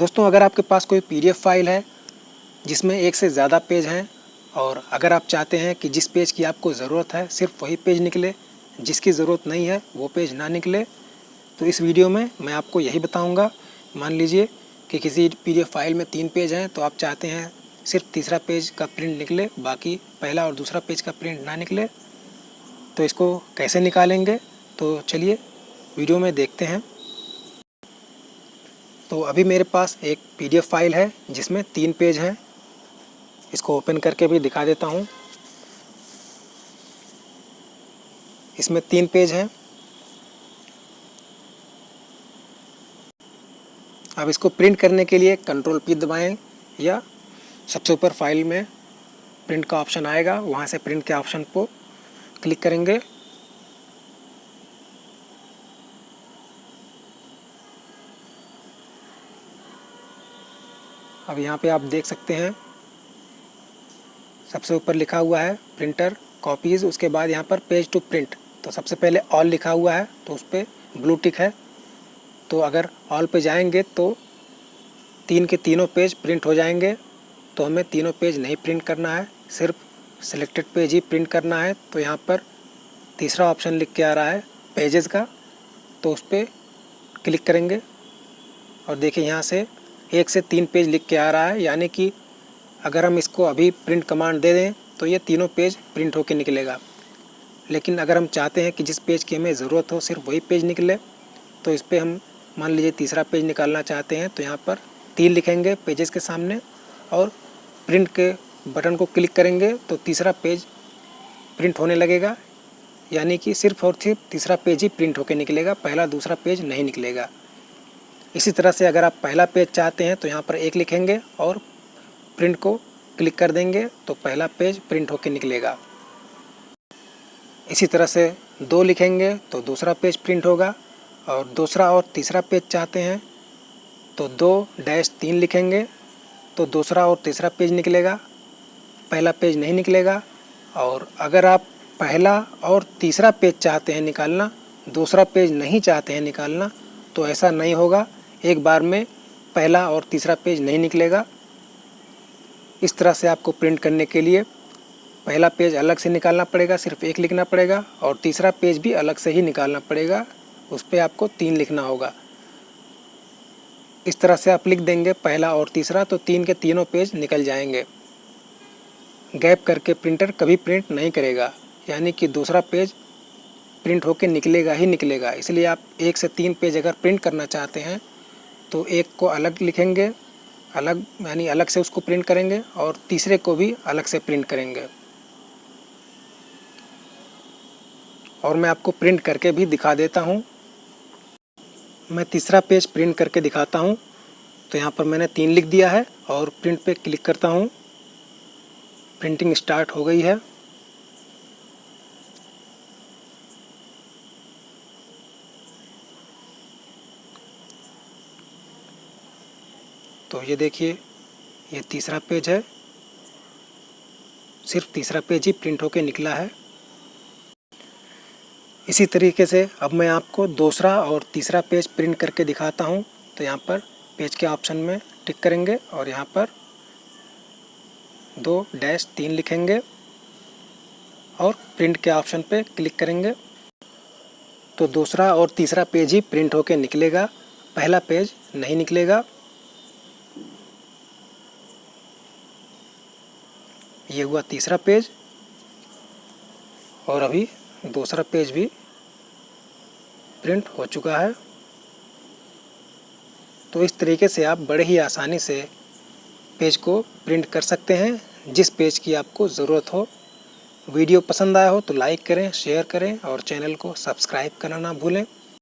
दोस्तों, अगर आपके पास कोई PDF फाइल है जिसमें एक से ज़्यादा पेज हैं और अगर आप चाहते हैं कि जिस पेज की आपको ज़रूरत है सिर्फ वही पेज निकले, जिसकी ज़रूरत नहीं है वो पेज ना निकले, तो इस वीडियो में मैं आपको यही बताऊंगा। मान लीजिए कि किसी PDF फाइल में 3 पेज हैं तो आप चाहते हैं सिर्फ तीसरा पेज का प्रिंट निकले, बाकी पहला और दूसरा पेज का प्रिंट ना निकले, तो इसको कैसे निकालेंगे तो चलिए वीडियो में देखते हैं। तो अभी मेरे पास एक PDF फाइल है जिसमें 3 पेज हैं। इसको ओपन करके भी दिखा देता हूँ। इसमें 3 पेज हैं। अब इसको प्रिंट करने के लिए Ctrl+P दबाएं या सबसे ऊपर फाइल में प्रिंट का ऑप्शन आएगा, वहाँ से प्रिंट के ऑप्शन को क्लिक करेंगे। अब यहाँ पे आप देख सकते हैं सबसे ऊपर लिखा हुआ है प्रिंटर कॉपीज़, उसके बाद यहाँ पर पेज टू प्रिंट। तो सबसे पहले ऑल लिखा हुआ है तो उस पर ब्लू टिक है। तो अगर ऑल पे जाएंगे तो 3 के तीनों पेज प्रिंट हो जाएंगे। तो हमें तीनों पेज नहीं प्रिंट करना है, सिर्फ सिलेक्टेड पेज ही प्रिंट करना है। तो यहाँ पर तीसरा ऑप्शन लिख के आ रहा है पेजेस का, तो उस पर क्लिक करेंगे और देखिए यहाँ से 1 से 3 पेज लिख के आ रहा है, यानी कि अगर हम इसको अभी प्रिंट कमांड दे दें तो ये तीनों पेज प्रिंट होके निकलेगा। लेकिन अगर हम चाहते हैं कि जिस पेज की हमें ज़रूरत हो सिर्फ वही पेज निकले, तो इस पर हम मान लीजिए तीसरा पेज निकालना चाहते हैं तो यहाँ पर 3 लिखेंगे पेजेस के सामने और प्रिंट के बटन को क्लिक करेंगे तो तीसरा पेज प्रिंट होने लगेगा, यानी कि सिर्फ और सिर्फ तीसरा पेज ही प्रिंट होके निकलेगा, पहला दूसरा पेज नहीं निकलेगा। इसी तरह से अगर आप पहला पेज चाहते हैं तो यहाँ पर 1 लिखेंगे और प्रिंट को क्लिक कर देंगे तो पहला पेज प्रिंट होके निकलेगा। इसी तरह से 2 लिखेंगे तो दूसरा पेज प्रिंट होगा, और दूसरा और तीसरा पेज चाहते हैं तो 2-3 लिखेंगे तो दूसरा और तीसरा पेज निकलेगा, पहला पेज नहीं निकलेगा। और अगर आप पहला और तीसरा पेज चाहते हैं निकालना, दूसरा पेज नहीं चाहते हैं निकालना, तो ऐसा नहीं होगा, एक बार में पहला और तीसरा पेज नहीं निकलेगा। इस तरह से आपको प्रिंट करने के लिए पहला पेज अलग से निकालना पड़ेगा, सिर्फ 1 लिखना पड़ेगा, और तीसरा पेज भी अलग से ही निकालना पड़ेगा, उस पर आपको 3 लिखना होगा। इस तरह से आप लिख देंगे पहला और तीसरा तो 3 के तीनों पेज निकल जाएंगे। गैप करके प्रिंटर कभी प्रिंट नहीं करेगा, यानी कि दूसरा पेज प्रिंट होके निकलेगा ही निकलेगा। इसलिए आप 1 से 3 पेज अगर प्रिंट करना चाहते हैं तो 1 को अलग लिखेंगे, अलग यानी अलग से उसको प्रिंट करेंगे, और तीसरे को भी अलग से प्रिंट करेंगे। और मैं आपको प्रिंट करके भी दिखा देता हूँ। मैं तीसरा पेज प्रिंट करके दिखाता हूँ। तो यहाँ पर मैंने 3 लिख दिया है और प्रिंट पे क्लिक करता हूँ। प्रिंटिंग स्टार्ट हो गई है। तो ये देखिए, ये तीसरा पेज है, सिर्फ तीसरा पेज ही प्रिंट होके निकला है। इसी तरीके से अब मैं आपको दूसरा और तीसरा पेज प्रिंट करके दिखाता हूँ। तो यहाँ पर पेज के ऑप्शन में टिक करेंगे और यहाँ पर 2-3 लिखेंगे और प्रिंट के ऑप्शन पे क्लिक करेंगे तो दूसरा और तीसरा पेज ही प्रिंट होके निकलेगा, पहला पेज नहीं निकलेगा। ये हुआ तीसरा पेज और अभी दूसरा पेज भी प्रिंट हो चुका है। तो इस तरीके से आप बड़े ही आसानी से पेज को प्रिंट कर सकते हैं, जिस पेज की आपको ज़रूरत हो। वीडियो पसंद आया हो तो लाइक करें, शेयर करें और चैनल को सब्सक्राइब करना ना भूलें।